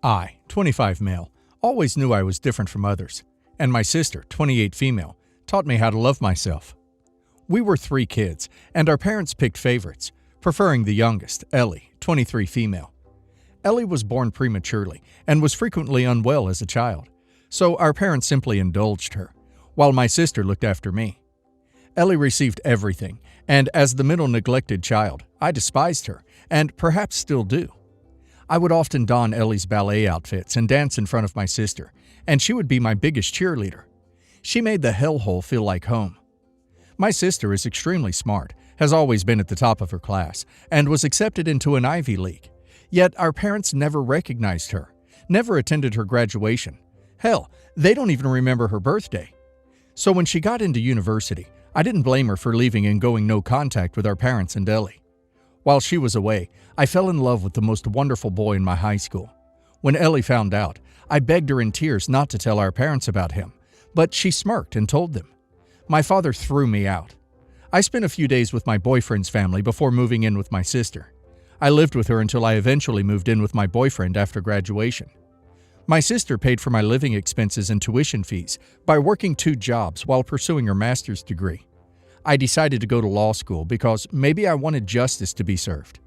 I, 25 male, always knew I was different from others, and my sister, 28 female, taught me how to love myself. We were 3 kids, and our parents picked favorites, preferring the youngest, Ellie, 23 female. Ellie was born prematurely and was frequently unwell as a child, so our parents simply indulged her, while my sister looked after me. Ellie received everything, and as the middle neglected child, I despised her, and perhaps still do. I would often don Ellie's ballet outfits and dance in front of my sister, and she would be my biggest cheerleader. She made the hellhole feel like home. My sister is extremely smart, has always been at the top of her class, and was accepted into an Ivy League. Yet our parents never recognized her, never attended her graduation. Hell, they don't even remember her birthday. So when she got into university, I didn't blame her for leaving and going no contact with our parents and Ellie. While she was away, I fell in love with the most wonderful boy in my high school. When Ellie found out, I begged her in tears not to tell our parents about him, but she smirked and told them. My father threw me out. I spent a few days with my boyfriend's family before moving in with my sister. I lived with her until I eventually moved in with my boyfriend after graduation. My sister paid for my living expenses and tuition fees by working 2 jobs while pursuing her master's degree. I decided to go to law school because maybe I wanted justice to be served.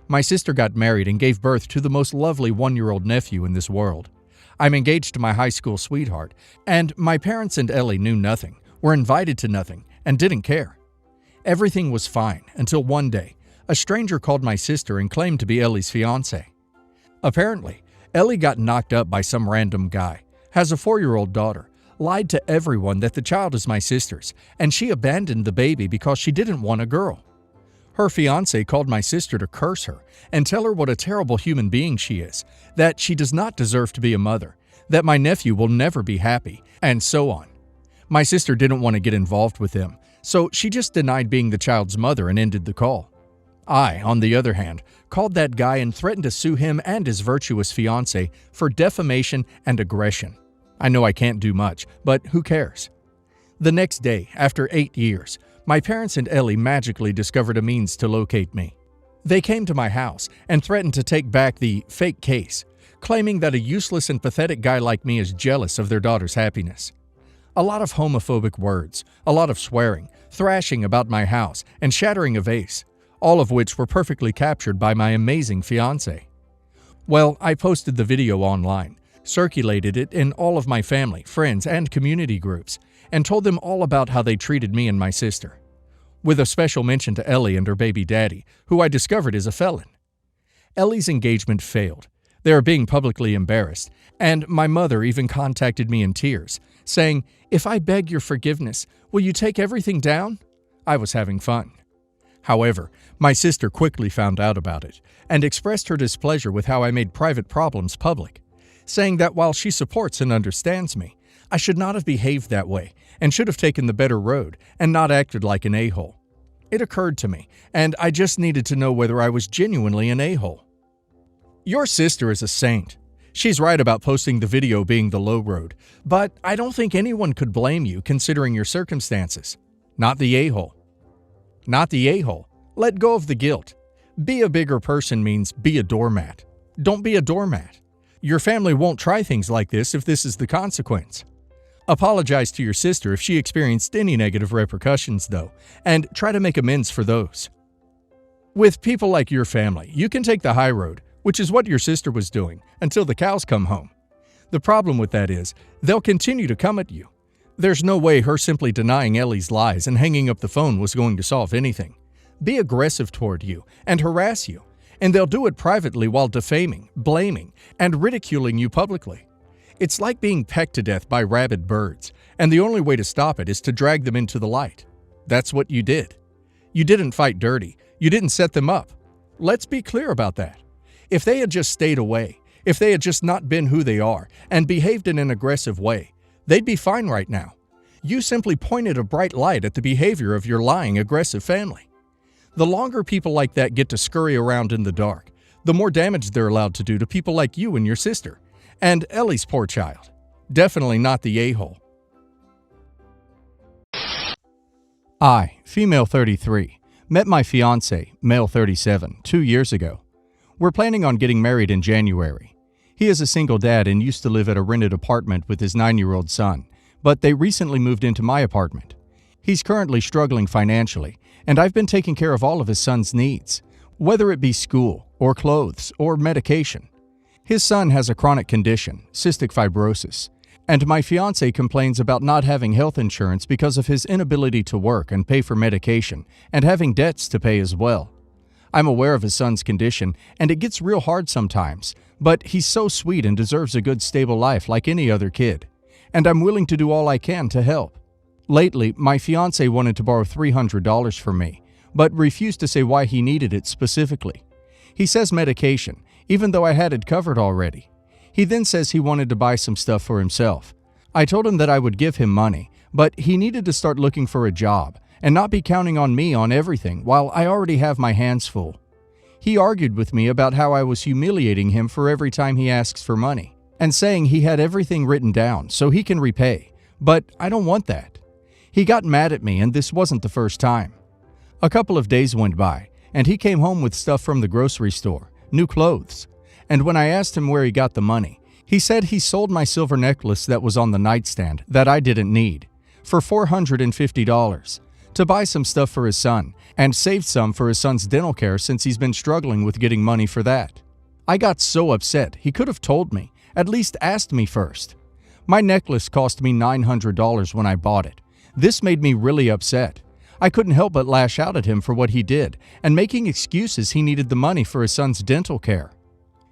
My sister got married and gave birth to the most lovely 1-year-old nephew in this world. I'm engaged to my high school sweetheart, and my parents and Ellie knew nothing, were invited to nothing, and didn't care. Everything was fine until one day, a stranger called my sister and claimed to be Ellie's fiancé. Apparently, Ellie got knocked up by some random guy, has a 4-year-old daughter, lied to everyone that the child is my sister's, and she abandoned the baby because she didn't want a girl. Her fiancé called my sister to curse her and tell her what a terrible human being she is, that she does not deserve to be a mother, that my nephew will never be happy, and so on. My sister didn't want to get involved with them, so she just denied being the child's mother and ended the call. I, on the other hand, called that guy and threatened to sue him and his virtuous fiancé for defamation and aggression. I know I can't do much, but who cares? The next day, after 8 years, my parents and Ellie magically discovered a means to locate me. They came to my house and threatened to take back the fake case, claiming that a useless and pathetic guy like me is jealous of their daughter's happiness. A lot of homophobic words, a lot of swearing, thrashing about my house, and shattering a vase, all of which were perfectly captured by my amazing fiancé. Well, I posted the video online, circulated it in all of my family, friends, and community groups, and told them all about how they treated me and my sister, with a special mention to Ellie and her baby daddy, who I discovered is a felon. Ellie's engagement failed. They are being publicly embarrassed, and my mother even contacted me in tears, saying, "If I beg your forgiveness, will you take everything down?" I was having fun. However, my sister quickly found out about it and expressed her displeasure with how I made private problems public, saying that while she supports and understands me, I should not have behaved that way and should have taken the better road and not acted like an a-hole. It occurred to me, and I just needed to know whether I was genuinely an a-hole. Your sister is a saint. She's right about posting the video being the low road, but I don't think anyone could blame you considering your circumstances. Not the a-hole. Not the a-hole. Let go of the guilt. Be a bigger person means be a doormat. Don't be a doormat. Your family won't try things like this if this is the consequence. Apologize to your sister if she experienced any negative repercussions, though, and try to make amends for those. With people like your family, you can take the high road, which is what your sister was doing, until the cows come home. The problem with that is, they'll continue to come at you. There's no way her simply denying Ellie's lies and hanging up the phone was going to solve anything. Be aggressive toward you and harass you, and they'll do it privately while defaming, blaming, and ridiculing you publicly. It's like being pecked to death by rabid birds, and the only way to stop it is to drag them into the light. That's what you did. You didn't fight dirty. You didn't set them up. Let's be clear about that. If they had just stayed away, if they had just not been who they are and behaved in an aggressive way, they'd be fine right now. You simply pointed a bright light at the behavior of your lying, aggressive family. The longer people like that get to scurry around in the dark, the more damage they're allowed to do to people like you and your sister. And Ellie's poor child. Definitely not the a-hole. I, female 33, met my fiancé, male 37, 2 years ago. We're planning on getting married in January. He is a single dad and used to live at a rented apartment with his 9-year-old son, but they recently moved into my apartment. He's currently struggling financially, and I've been taking care of all of his son's needs, whether it be school, or clothes, or medication. His son has a chronic condition, cystic fibrosis, and my fiancé complains about not having health insurance because of his inability to work and pay for medication, and having debts to pay as well. I'm aware of his son's condition, and it gets real hard sometimes, but he's so sweet and deserves a good stable life like any other kid, and I'm willing to do all I can to help. Lately, my fiancé wanted to borrow $300 from me, but refused to say why he needed it specifically. He says medication, even though I had it covered already. He then says he wanted to buy some stuff for himself. I told him that I would give him money, but he needed to start looking for a job and not be counting on me on everything while I already have my hands full. He argued with me about how I was humiliating him for every time he asks for money, and saying he had everything written down so he can repay, but I don't want that. He got mad at me, and this wasn't the first time. A couple of days went by, and he came home with stuff from the grocery store, new clothes. And when I asked him where he got the money, he said he sold my silver necklace that was on the nightstand that I didn't need for $450 to buy some stuff for his son, and saved some for his son's dental care since he's been struggling with getting money for that. I got so upset. He could have told me, at least asked me first. My necklace cost me $900 when I bought it. This made me really upset. I couldn't help but lash out at him for what he did, and making excuses he needed the money for his son's dental care.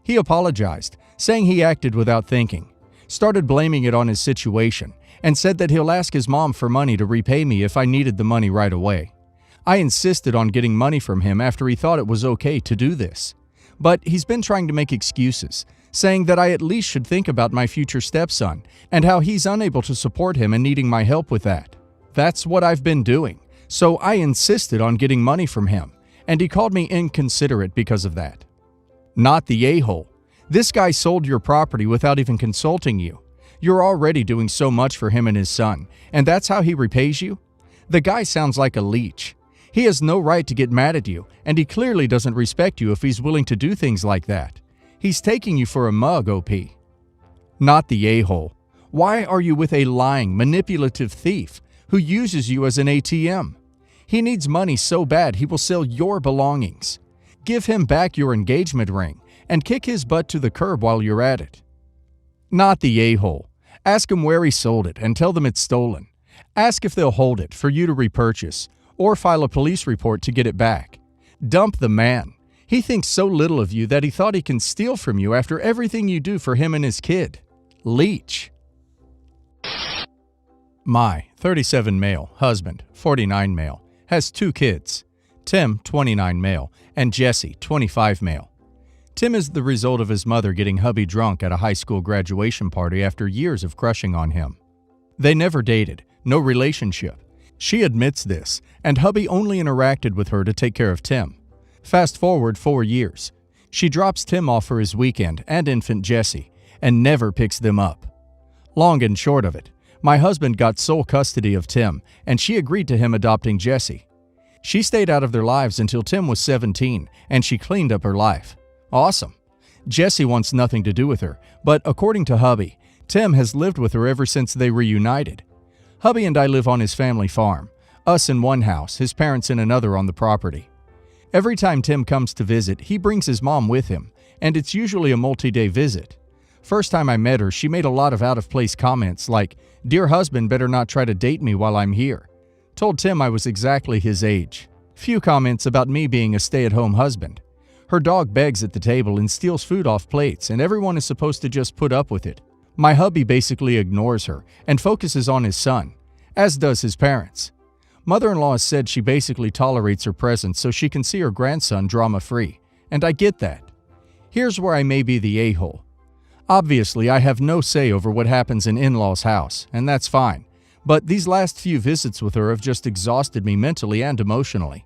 He apologized, saying he acted without thinking, started blaming it on his situation, and said that he'll ask his mom for money to repay me if I needed the money right away. I insisted on getting money from him after he thought it was okay to do this. But he's been trying to make excuses, saying that I at least should think about my future stepson and how he's unable to support him and needing my help with that. That's what I've been doing, so I insisted on getting money from him, and he called me inconsiderate because of that. Not the a-hole. This guy sold your property without even consulting you. You're already doing so much for him and his son, and that's how he repays you? The guy sounds like a leech. He has no right to get mad at you, and he clearly doesn't respect you if he's willing to do things like that. He's taking you for a mug, OP. Not the a-hole. Why are you with a lying, manipulative thief who uses you as an ATM? He needs money so bad he will sell your belongings. Give him back your engagement ring and kick his butt to the curb while you're at it. Not the a-hole. Ask him where he sold it and tell them it's stolen. Ask if they'll hold it for you to repurchase or file a police report to get it back. Dump the man. He thinks so little of you that he thought he can steal from you after everything you do for him and his kid. Leech. My 37 male husband, 49 male, has 2 kids. Tim, 29 male, and Jesse, 25 male. Tim is the result of his mother getting hubby drunk at a high school graduation party after years of crushing on him. They never dated, no relationship. She admits this, and hubby only interacted with her to take care of Tim. Fast forward 4 years. She drops Tim off for his weekend and infant Jesse, and never picks them up. Long and short of it, my husband got sole custody of Tim, and she agreed to him adopting Jesse. She stayed out of their lives until Tim was 17, and she cleaned up her life. Awesome. Jesse wants nothing to do with her, but according to hubby, Tim has lived with her ever since they reunited. Hubby and I live on his family farm, us in one house, his parents in another on the property. Every time Tim comes to visit, he brings his mom with him, and it's usually a multi-day visit. First time I met her, she made a lot of out-of-place comments like, "Dear husband better not try to date me while I'm here." Told Tim I was exactly his age. Few comments about me being a stay-at-home husband. Her dog begs at the table and steals food off plates, and everyone is supposed to just put up with it. My hubby basically ignores her and focuses on his son, as does his parents. Mother-in-law has said she basically tolerates her presence so she can see her grandson drama-free, and I get that. Here's where I may be the a-hole. Obviously, I have no say over what happens in in-law's house, and that's fine. But these last few visits with her have just exhausted me mentally and emotionally.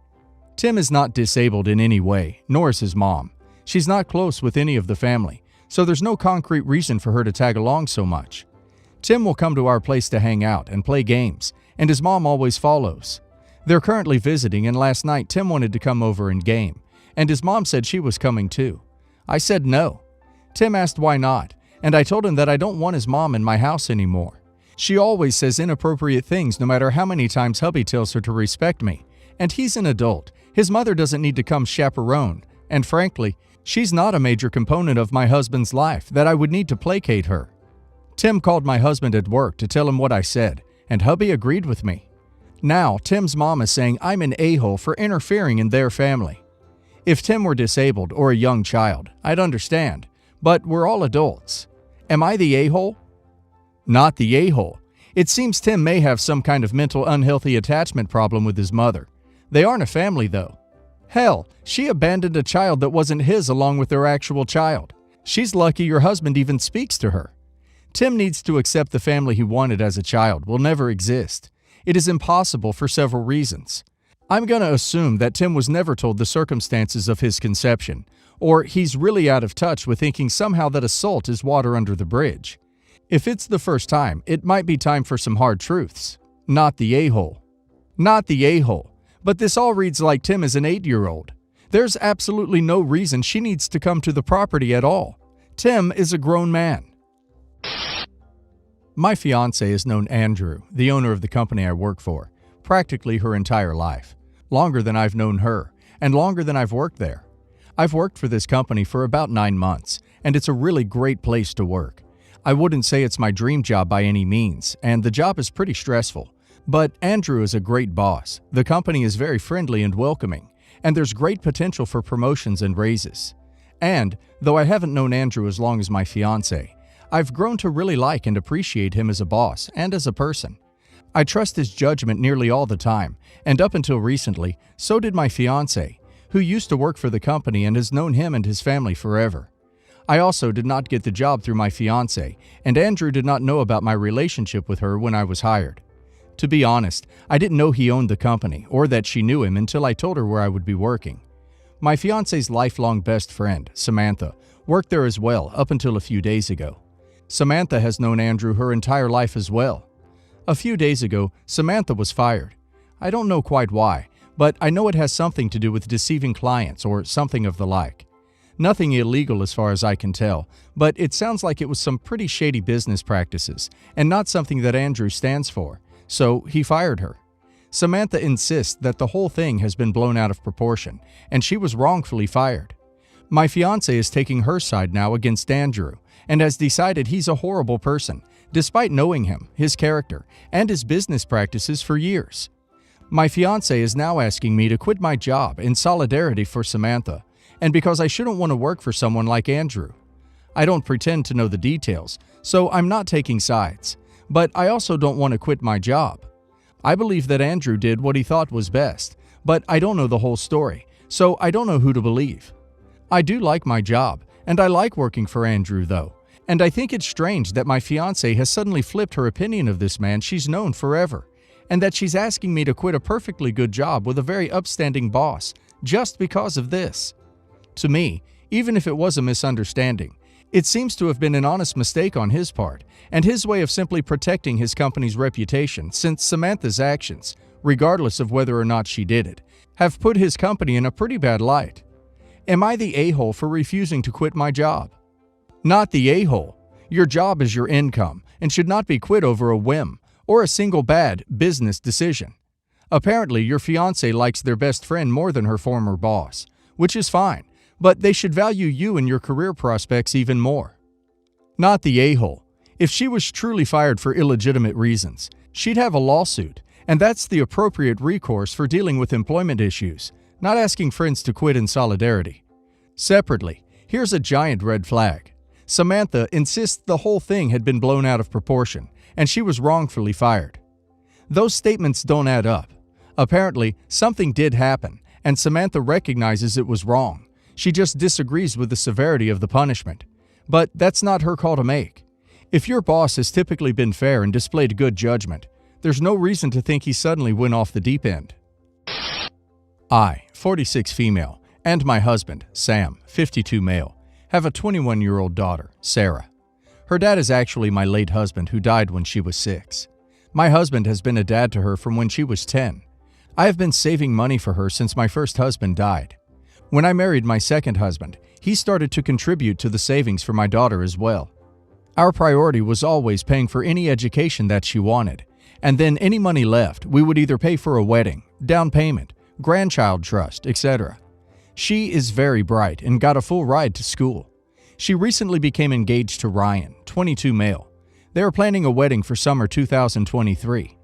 Tim is not disabled in any way, nor is his mom. She's not close with any of the family, so there's no concrete reason for her to tag along so much. Tim will come to our place to hang out and play games, and his mom always follows. They're currently visiting, and last night Tim wanted to come over and game, and his mom said she was coming too. I said no. Tim asked why not, and I told him that I don't want his mom in my house anymore. She always says inappropriate things no matter how many times hubby tells her to respect me. And he's an adult. His mother doesn't need to come chaperone. And frankly, she's not a major component of my husband's life that I would need to placate her. Tim called my husband at work to tell him what I said, and hubby agreed with me. Now, Tim's mom is saying I'm an a-hole for interfering in their family. If Tim were disabled or a young child, I'd understand. But we're all adults. Am I the a-hole? Not the a-hole. It seems Tim may have some kind of mental unhealthy attachment problem with his mother. They aren't a family, though. Hell, she abandoned a child that wasn't his along with their actual child. She's lucky your husband even speaks to her. Tim needs to accept the family he wanted as a child will never exist. It is impossible for several reasons. I'm going to assume that Tim was never told the circumstances of his conception, or he's really out of touch with thinking somehow that assault is water under the bridge. If it's the first time, it might be time for some hard truths. Not the a-hole. Not the a-hole. But this all reads like Tim is an 8-year-old. There's absolutely no reason she needs to come to the property at all. Tim is a grown man. My fiancé has known Andrew, the owner of the company I work for, practically her entire life. Longer than I've known her, and longer than I've worked there. I've worked for this company for about 9 months, and it's a really great place to work. I wouldn't say it's my dream job by any means, and the job is pretty stressful. But Andrew is a great boss, the company is very friendly and welcoming, and there's great potential for promotions and raises. And, though I haven't known Andrew as long as my fiancé, I've grown to really like and appreciate him as a boss and as a person. I trust his judgment nearly all the time, and up until recently, so did my fiancé, who used to work for the company and has known him and his family forever. I also did not get the job through my fiancé, and Andrew did not know about my relationship with her when I was hired. To be honest, I didn't know he owned the company or that she knew him until I told her where I would be working. My fiancé's lifelong best friend, Samantha, worked there as well up until a few days ago. Samantha has known Andrew her entire life as well. A few days ago, Samantha was fired. I don't know quite why, but I know it has something to do with deceiving clients or something of the like. Nothing illegal as far as I can tell, but it sounds like it was some pretty shady business practices and not something that Andrew stands for. So he fired her. Samantha insists that the whole thing has been blown out of proportion, and she was wrongfully fired. My fiancé is taking her side now against Andrew, and has decided he's a horrible person, despite knowing him, his character, and his business practices for years. My fiancé is now asking me to quit my job in solidarity for Samantha, and because I shouldn't want to work for someone like Andrew. I don't pretend to know the details, so I'm not taking sides. But I also don't want to quit my job. I believe that Andrew did what he thought was best, but I don't know the whole story, so I don't know who to believe. I do like my job, and I like working for Andrew though, and I think it's strange that my fiancé has suddenly flipped her opinion of this man she's known forever, and that she's asking me to quit a perfectly good job with a very upstanding boss just because of this. To me, even if it was a misunderstanding, it seems to have been an honest mistake on his part, and his way of simply protecting his company's reputation since Samantha's actions, regardless of whether or not she did it, have put his company in a pretty bad light. Am I the a-hole for refusing to quit my job? Not the a-hole. Your job is your income and should not be quit over a whim or a single bad business decision. Apparently, your fiancé likes their best friend more than her former boss, which is fine. But they should value you and your career prospects even more. Not the a-hole. If she was truly fired for illegitimate reasons, she'd have a lawsuit, and that's the appropriate recourse for dealing with employment issues, not asking friends to quit in solidarity. Separately, here's a giant red flag. Samantha insists the whole thing had been blown out of proportion, and she was wrongfully fired. Those statements don't add up. Apparently, something did happen, and Samantha recognizes it was wrong. She just disagrees with the severity of the punishment. But that's not her call to make. If your boss has typically been fair and displayed good judgment, there's no reason to think he suddenly went off the deep end. I, 46 female, and my husband, Sam, 52 male, have a 21-year-old daughter, Sarah. Her dad is actually my late husband who died when she was 6. My husband has been a dad to her from when she was 10. I have been saving money for her since my first husband died. When I married my second husband, he started to contribute to the savings for my daughter as well. Our priority was always paying for any education that she wanted, and then any money left, we would either pay for a wedding, down payment, grandchild trust, etc. She is very bright and got a full ride to school. She recently became engaged to Ryan, 22 male. They are planning a wedding for summer 2023.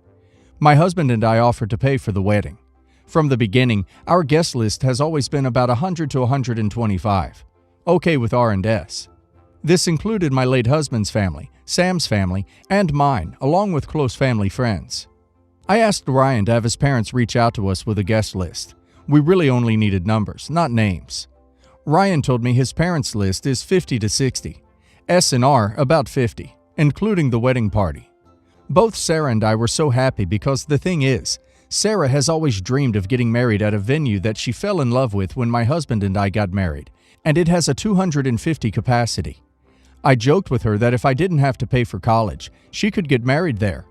My husband and I offered to pay for the wedding. From the beginning, our guest list has always been about 100 to 125. Okay with R&S. This included my late husband's family, Sam's family, and mine, along with close family friends. I asked Ryan to have his parents reach out to us with a guest list. We really only needed numbers, not names. Ryan told me his parents' list is 50 to 60, S&R about 50, including the wedding party. Both Sarah and I were so happy because the thing is, Sarah has always dreamed of getting married at a venue that she fell in love with when my husband and I got married, and it has a 250 capacity. I joked with her that if I didn't have to pay for college, she could get married there.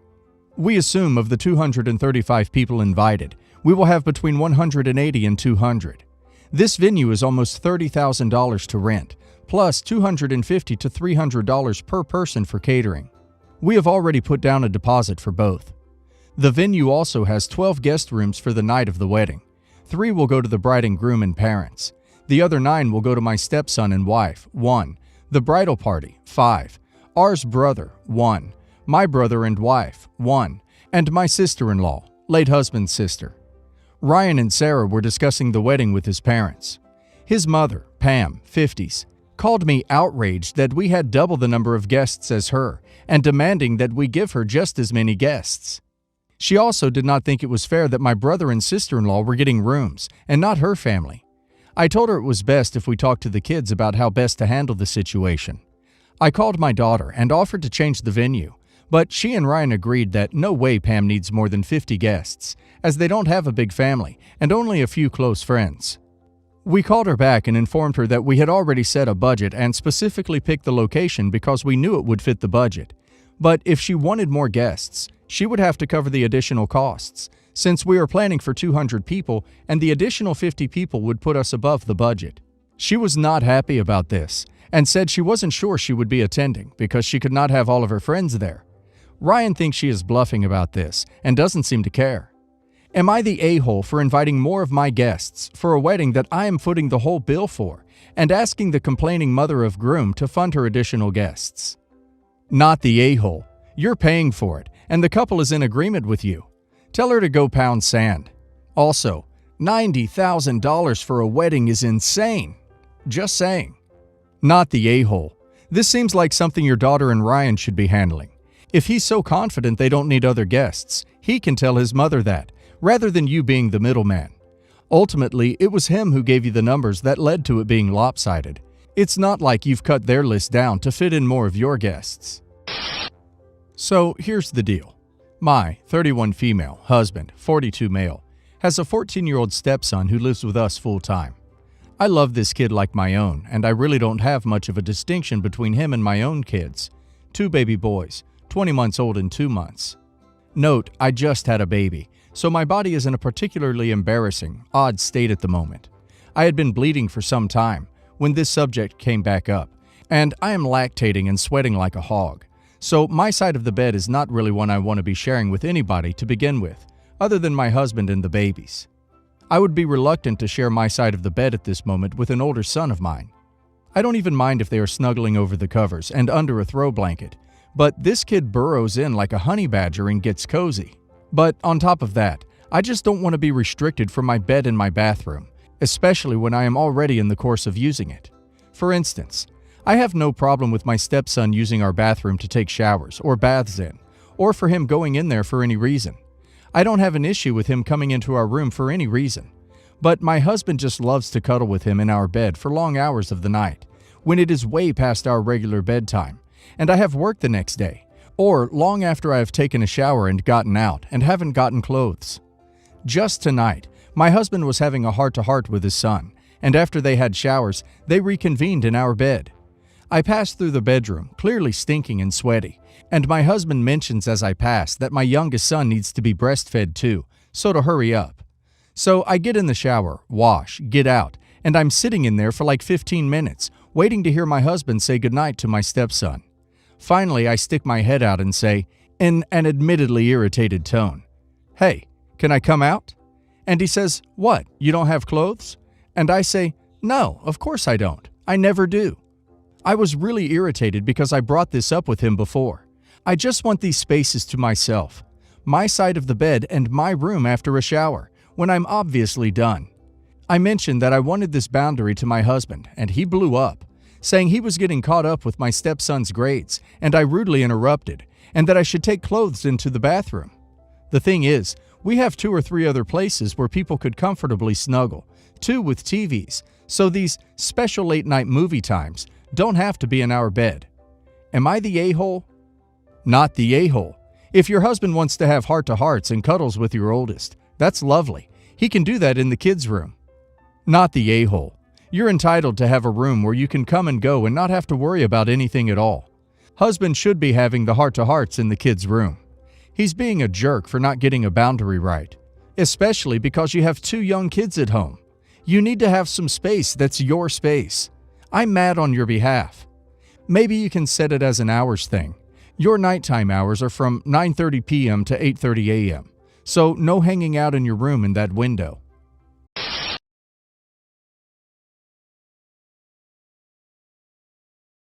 We assume of the 235 people invited, we will have between 180 and 200. This venue is almost $30,000 to rent, plus $250 to $300 per person for catering. We have already put down a deposit for both. The venue also has 12 guest rooms for the night of the wedding. 3 will go to the bride and groom and parents. The other 9 will go to my stepson and wife, 1. The bridal party, 5. Ours brother, 1. My brother and wife, 1. And my sister-in-law, late husband's sister. Ryan and Sarah were discussing the wedding with his parents. His mother, Pam, 50s, called me outraged that we had double the number of guests as her and demanding that we give her just as many guests. She also did not think it was fair that my brother and sister-in-law were getting rooms and not her family. I told her it was best if we talked to the kids about how best to handle the situation. I called my daughter and offered to change the venue, but she and Ryan agreed that no way Pam needs more than 50 guests, as they don't have a big family and only a few close friends. We called her back and informed her that we had already set a budget and specifically picked the location because we knew it would fit the budget. But if she wanted more guests, she would have to cover the additional costs, since we are planning for 200 people and the additional 50 people would put us above the budget. She was not happy about this and said she wasn't sure she would be attending because she could not have all of her friends there. Ryan thinks she is bluffing about this and doesn't seem to care. Am I the a-hole for inviting more of my guests for a wedding that I am footing the whole bill for and asking the complaining mother of groom to fund her additional guests? Not the a-hole. You're paying for it, and the couple is in agreement with you. Tell her to go pound sand. Also, $90,000 for a wedding is insane. Just saying. Not the a-hole. This seems like something your daughter and Ryan should be handling. If he's so confident they don't need other guests, he can tell his mother that, rather than you being the middleman. Ultimately, it was him who gave you the numbers that led to it being lopsided. It's not like you've cut their list down to fit in more of your guests. So here's the deal. My 31 female husband, 42 male, has a 14-year-old stepson who lives with us full-time. I love this kid like my own, and I really don't have much of a distinction between him and my own kids. 2 baby boys, 20 months old and 2 months. Note, I just had a baby, so my body is in a particularly embarrassing, odd state at the moment. I had been bleeding for some time when this subject came back up, and I am lactating and sweating like a hog. So my side of the bed is not really one I want to be sharing with anybody to begin with, other than my husband and the babies. I would be reluctant to share my side of the bed at this moment with an older son of mine. I don't even mind if they are snuggling over the covers and under a throw blanket, but this kid burrows in like a honey badger and gets cozy. But on top of that, I just don't want to be restricted from my bed in my bathroom, especially when I am already in the course of using it. For instance, I have no problem with my stepson using our bathroom to take showers or baths in, or for him going in there for any reason. I don't have an issue with him coming into our room for any reason. But my husband just loves to cuddle with him in our bed for long hours of the night, when it is way past our regular bedtime, and I have work the next day, or long after I have taken a shower and gotten out and haven't gotten clothes. Just tonight, my husband was having a heart-to-heart with his son, and after they had showers, they reconvened in our bed. I passed through the bedroom, clearly stinking and sweaty, and my husband mentions as I pass that my youngest son needs to be breastfed too, so to hurry up. So I get in the shower, wash, get out, and I'm sitting in there for like 15 minutes, waiting to hear my husband say goodnight to my stepson. Finally, I stick my head out and say, in an admittedly irritated tone, "Hey, can I come out?" And he says, "What, you don't have clothes?" And I say, "No, of course I don't. I never do." I was really irritated because I brought this up with him before. I just want these spaces to myself, my side of the bed and my room after a shower, when I'm obviously done. I mentioned that I wanted this boundary to my husband, and he blew up, saying he was getting caught up with my stepson's grades, and I rudely interrupted, and that I should take clothes into the bathroom. The thing is, we have 2 or 3 other places where people could comfortably snuggle, 2 with TVs, so these special late-night movie times don't have to be in our bed. Am I the a-hole? Not the a-hole. If your husband wants to have heart-to-hearts and cuddles with your oldest, that's lovely. He can do that in the kids' room. Not the a-hole. You're entitled to have a room where you can come and go and not have to worry about anything at all. Husband should be having the heart-to-hearts in the kids' room. He's being a jerk for not getting a boundary right, especially because you have 2 young kids at home. You need to have some space that's your space. I'm mad on your behalf. Maybe you can set it as an hours thing. Your nighttime hours are from 9:30 p.m. to 8:30 a.m., so no hanging out in your room in that window.